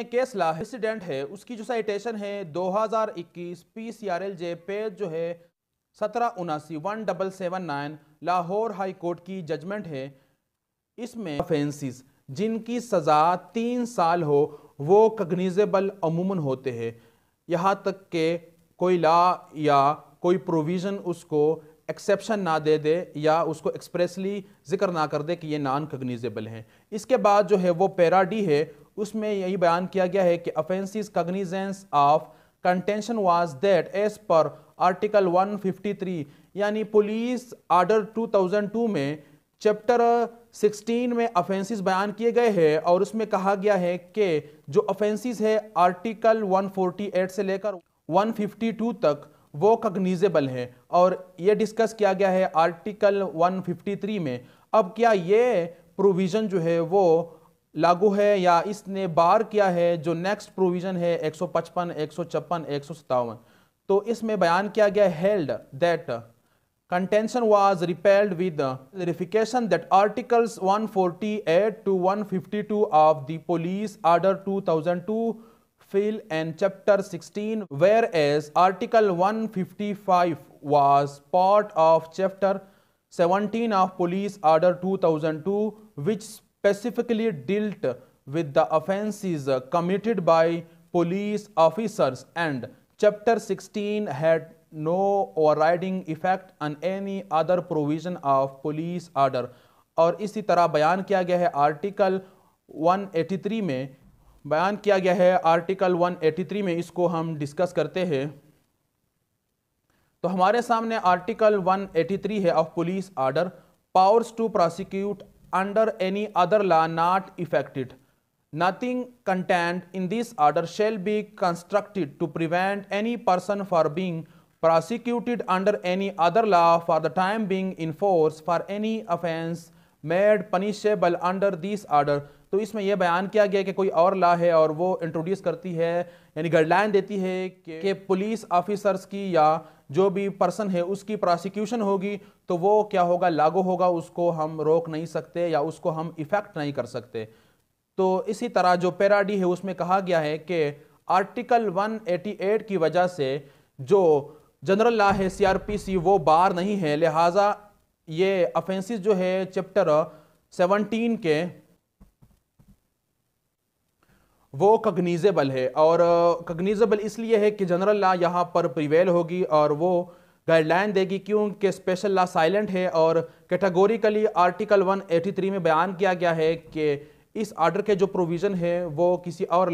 Case ला incident है उसकी जो साइटेशन है 2021 PCRLJ पेज जो है 1779 लाहौर हाई कोर्ट की जजमेंट है। इसमें ऑफेंसेस जिनकी सज़ा 3 साल हो वो कग्निजेबल अमूमन होते हैं, यहाँ तक कि कोई लॉ या कोई प्रोविज़न उसको एक्सेप्शन ना दे दे या उसको एक्सप्रेसली जिक्र ना कर दे कि ये नॉन कग्निजेबल हैं। इसके बाद जो है वो पैरा डी है, उसमें यही बयान किया गया है कि offences cognizance of contention was that as per article 153 यानी पुलिस ऑर्डर 2002 में चैप्टर 16 में ऑफेंसेस बयान किए गए हैं और उसमें कहा गया है कि जो ऑफेंसेस है आर्टिकल 148 से लेकर 152 तक वो कग्निजेबल है और ये डिस्कस किया गया है आर्टिकल 153 में। अब क्या ये प्रोविज़न जो है वो लागू है या इसने बार किया है जो नेक्स्ट प्रोविज़न है 155, 156, 157। तो इसमें बयान किया गया held that contention was repelled with the verification that articles 148 to 152 of the police order 2002 fill and chapter 16, whereas article 155 was part of chapter 17 of police order 2002 which specifically dealt with the offences committed by police officers, and chapter 16 had no overriding effect on any other provision of police order। और इसी तरह बयान किया गया है article 183 में, बयान किया गया है आर्टिकल 183 में। इसको हम डिस्कस करते हैं। तो हमारे सामने आर्टिकल 183 है of police order, powers to prosecute under any other law not affected. Nothing contained in this order shall be constructed to prevent any person for being prosecuted under any other law for the time being in force for any offence made punishable under this order। तो इसमें यह बयान किया गया कि कोई और law है और वो इंट्रोड्यूस करती है यानी गाइडलाइन देती है कि पुलिस ऑफिसर्स की या जो भी पर्सन है उसकी प्रोसिक्यूशन होगी तो वो क्या होगा, लागू होगा, उसको हम रोक नहीं सकते या उसको हम इफेक्ट नहीं कर सकते। तो इसी तरह जो पैरा डी है उसमें कहा गया है कि आर्टिकल 188 की वजह से जो जनरल लॉ है CRPC वो बार नहीं है, लिहाजा ये ऑफेंसेस जो है चैप्टर 17 के वो कग्निजेबल है। और कग्निजेबल इसलिए है कि जनरल लॉ यहाँ पर प्रिवेल होगी और वो गाइडलाइन देगी क्योंकि स्पेशल लॉ साइलेंट है। और कैटेगोरिकली आर्टिकल 183 में बयान किया गया है कि इस ऑर्डर के जो प्रोविज़न है वो किसी और